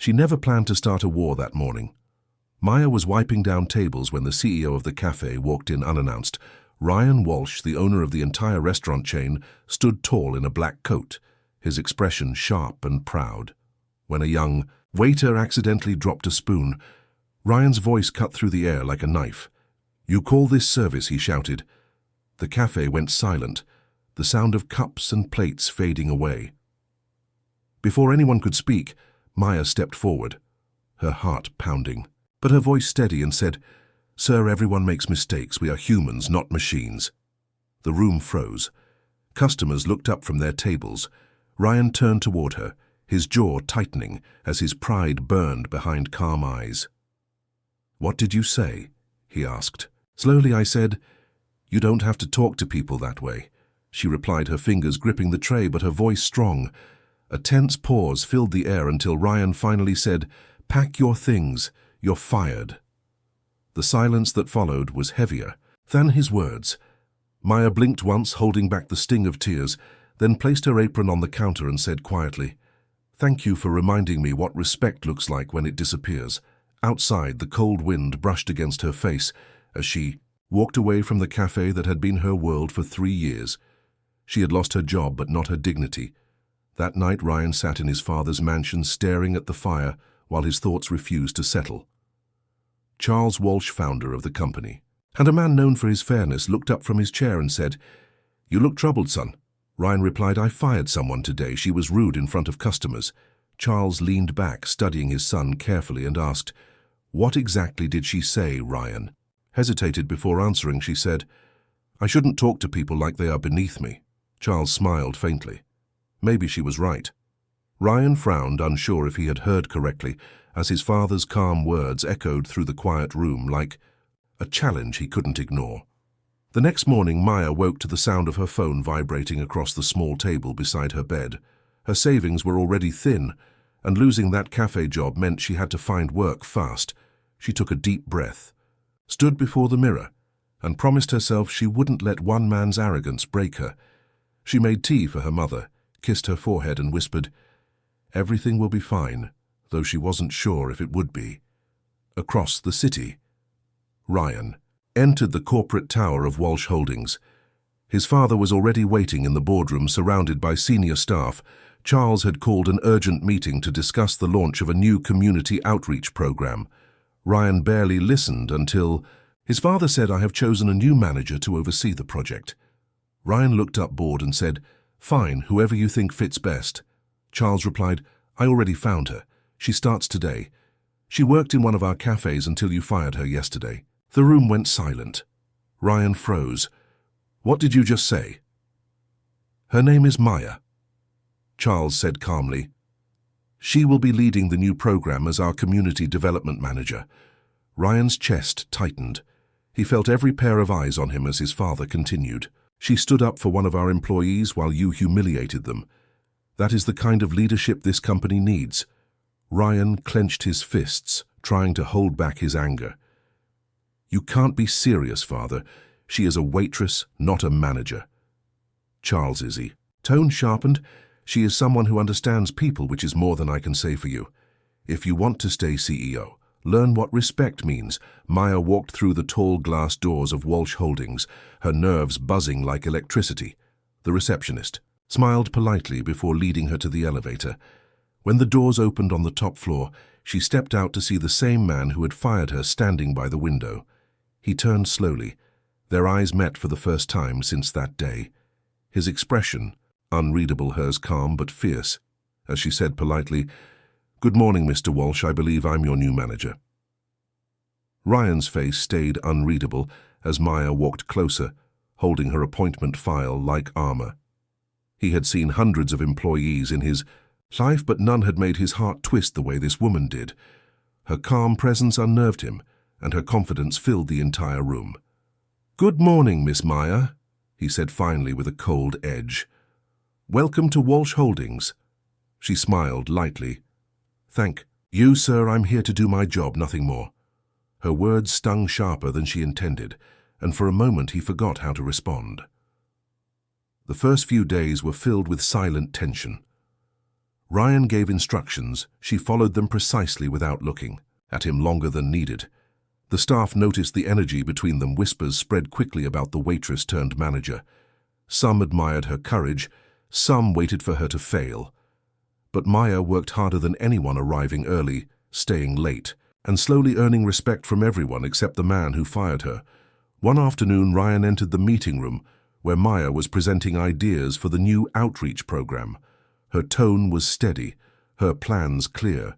She never planned to start a war that morning. Maya was wiping down tables when the CEO of the cafe walked in unannounced. Ryan Walsh, the owner of the entire restaurant chain, stood tall in a black coat, his expression sharp and proud. When a young waiter accidentally dropped a spoon, Ryan's voice cut through the air like a knife. "You call this service?" he shouted. The cafe went silent, the sound of cups and plates fading away. Before anyone could speak, Maya stepped forward, her heart pounding, but her voice steady, and said, "Sir, everyone makes mistakes. We are humans, not machines." The room froze. Customers looked up from their tables. Ryan turned toward her, his jaw tightening as his pride burned behind calm eyes. "What did you say?" he asked. Slowly I said, "You don't have to talk to people that way," she replied, her fingers gripping the tray but her voice strong. A tense pause filled the air until Ryan finally said, "Pack your things, you're fired." The silence that followed was heavier than his words. Maya blinked once, holding back the sting of tears, then placed her apron on the counter and said quietly, "Thank you for reminding me what respect looks like when it disappears." Outside, the cold wind brushed against her face as she walked away from the cafe that had been her world for 3 years. She had lost her job, but not her dignity. That night, Ryan sat in his father's mansion staring at the fire while his thoughts refused to settle. Charles Walsh, founder of the company, and a man known for his fairness, looked up from his chair and said, "You look troubled, son." Ryan replied, "I fired someone today. She was rude in front of customers." Charles leaned back, studying his son carefully, and asked, "What exactly did she say?" Ryan hesitated before answering. She said, "I shouldn't talk to people like they are beneath me." Charles smiled faintly. Maybe she was right. Ryan frowned, unsure if he had heard correctly, as his father's calm words echoed through the quiet room like a challenge he couldn't ignore. The next morning, Maya woke to the sound of her phone vibrating across the small table beside her bed. Her savings were already thin, and losing that cafe job meant she had to find work fast. She took a deep breath, stood before the mirror, and promised herself she wouldn't let one man's arrogance break her. She made tea for her mother, kissed her forehead, and whispered, "Everything will be fine," though she wasn't sure if it would be. Across the city, Ryan entered the corporate tower of Walsh Holdings. His father was already waiting in the boardroom, surrounded by senior staff. Charles had called an urgent meeting to discuss the launch of a new community outreach program. Ryan barely listened until his father said, "I have chosen a new manager to oversee the project." Ryan looked up, bored, and said, "Fine, whoever you think fits best." Charles replied, "I already found her. She starts today. She worked in one of our cafes until you fired her yesterday." The room went silent. Ryan froze. "What did you just say?" "Her name is Maya," Charles said calmly. "She will be leading the new program as our community development manager." Ryan's chest tightened. He felt every pair of eyes on him as his father continued. "She stood up for one of our employees while you humiliated them. That is the kind of leadership this company needs." Ryan clenched his fists, trying to hold back his anger. "You can't be serious, father. She is a waitress, not a manager." "Charles, is he?" Tone sharpened. "She is someone who understands people, which is more than I can say for you. If you want to stay CEO, learn what respect means." Maya walked through the tall glass doors of Walsh Holdings, her nerves buzzing like electricity. The receptionist smiled politely before leading her to the elevator. When the doors opened on the top floor, she stepped out to see the same man who had fired her standing by the window. He turned slowly. Their eyes met for the first time since that day. His expression, unreadable, hers calm but fierce, as she said politely, "Good morning, Mr. Walsh. I believe I'm your new manager." Ryan's face stayed unreadable as Maya walked closer, holding her appointment file like armor. He had seen hundreds of employees in his life, but none had made his heart twist the way this woman did. Her calm presence unnerved him, and her confidence filled the entire room. "Good morning, Miss Maya," he said finally with a cold edge. "Welcome to Walsh Holdings." She smiled lightly. "Thank you, sir. I'm here to do my job, nothing more." Her words stung sharper than she intended, and for a moment he forgot how to respond. The first few days were filled with silent tension. Ryan gave instructions. She followed them precisely without looking at him longer than needed. The staff noticed the energy between them. Whispers spread quickly about the waitress turned manager. Some admired her courage, some waited for her to fail. But Maya worked harder than anyone, arriving early, staying late, and slowly earning respect from everyone except the man who fired her. One afternoon, Ryan entered the meeting room, where Maya was presenting ideas for the new outreach program. Her tone was steady, her plans clear.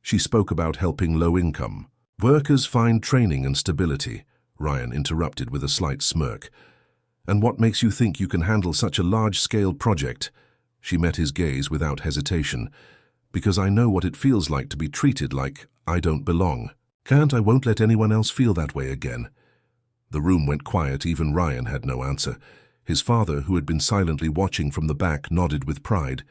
She spoke about helping low-income workers find training and stability. Ryan interrupted with a slight smirk. "And what makes you think you can handle such a large-scale project?" She met his gaze without hesitation. "Because I know what it feels like to be treated like I don't belong. I won't let anyone else feel that way again." The room went quiet. Even Ryan had no answer. His father, who had been silently watching from the back, nodded with pride.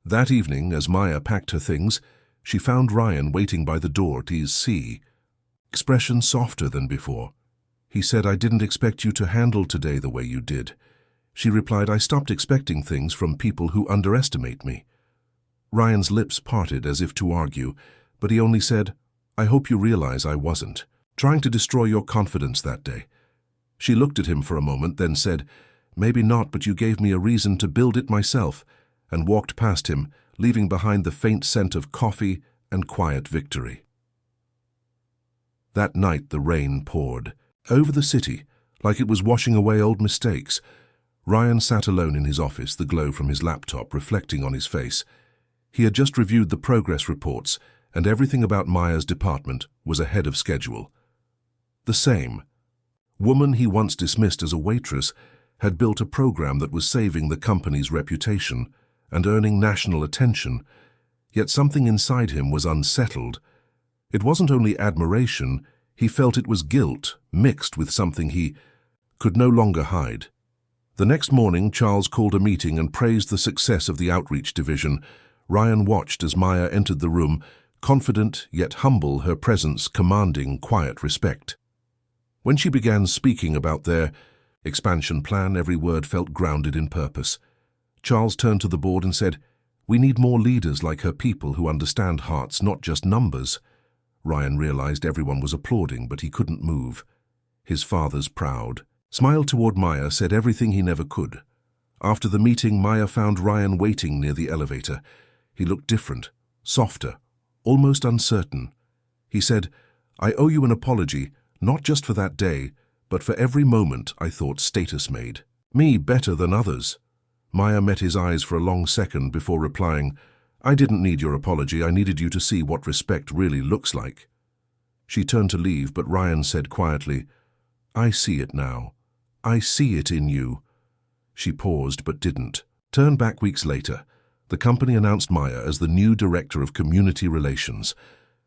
That evening, as Maya packed her things, she found Ryan waiting by the door to see, expression softer than before. He said, "I didn't expect you to handle today the way you did." She replied, "I stopped expecting things from people who underestimate me." Ryan's lips parted as if to argue, but he only said, "I hope you realize I wasn't trying to destroy your confidence that day." She looked at him for a moment, then said, "Maybe not, but you gave me a reason to build it myself," and walked past him, leaving behind the faint scent of coffee and quiet victory. That night the rain poured over the city, like it was washing away old mistakes. Ryan sat alone in his office, the glow from his laptop reflecting on his face. He had just reviewed the progress reports, and everything about Maya's department was ahead of schedule. The same woman he once dismissed as a waitress had built a program that was saving the company's reputation and earning national attention, yet something inside him was unsettled. It wasn't only admiration, he felt it was guilt mixed with something he could no longer hide. The next morning, Charles called a meeting and praised the success of the outreach division. Ryan watched as Maya entered the room, confident yet humble, her presence commanding quiet respect. When she began speaking about their expansion plan, every word felt grounded in purpose. Charles turned to the board and said, "We need more leaders like her, people who understand hearts, not just numbers." Ryan realized everyone was applauding, but he couldn't move. His father's proud smile toward Maya said everything he never could. After the meeting, Maya found Ryan waiting near the elevator. He looked different, softer, almost uncertain. He said, "I owe you an apology, not just for that day, but for every moment I thought status made me better than others." Maya met his eyes for a long second before replying, "I didn't need your apology. I needed you to see what respect really looks like." She turned to leave, but Ryan said quietly, "I see it now. I see it in you." She paused but didn't turn back. Weeks later, the company announced Maya as the new director of community relations.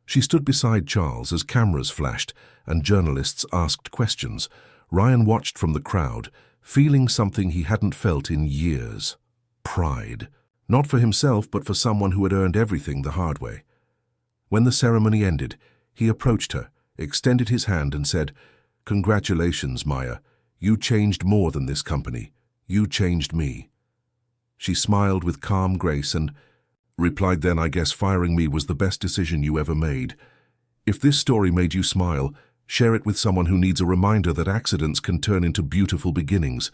She stood beside Charles as cameras flashed and journalists asked questions. Ryan watched from the crowd, feeling something he hadn't felt in years. Pride. Not for himself, but for someone who had earned everything the hard way. When the ceremony ended, he approached her, extended his hand and said, "Congratulations, Maya. You changed more than this company. You changed me." She smiled with calm grace and replied, "Then I guess firing me was the best decision you ever made. If this story made you smile, share it with someone who needs a reminder that accidents can turn into beautiful beginnings."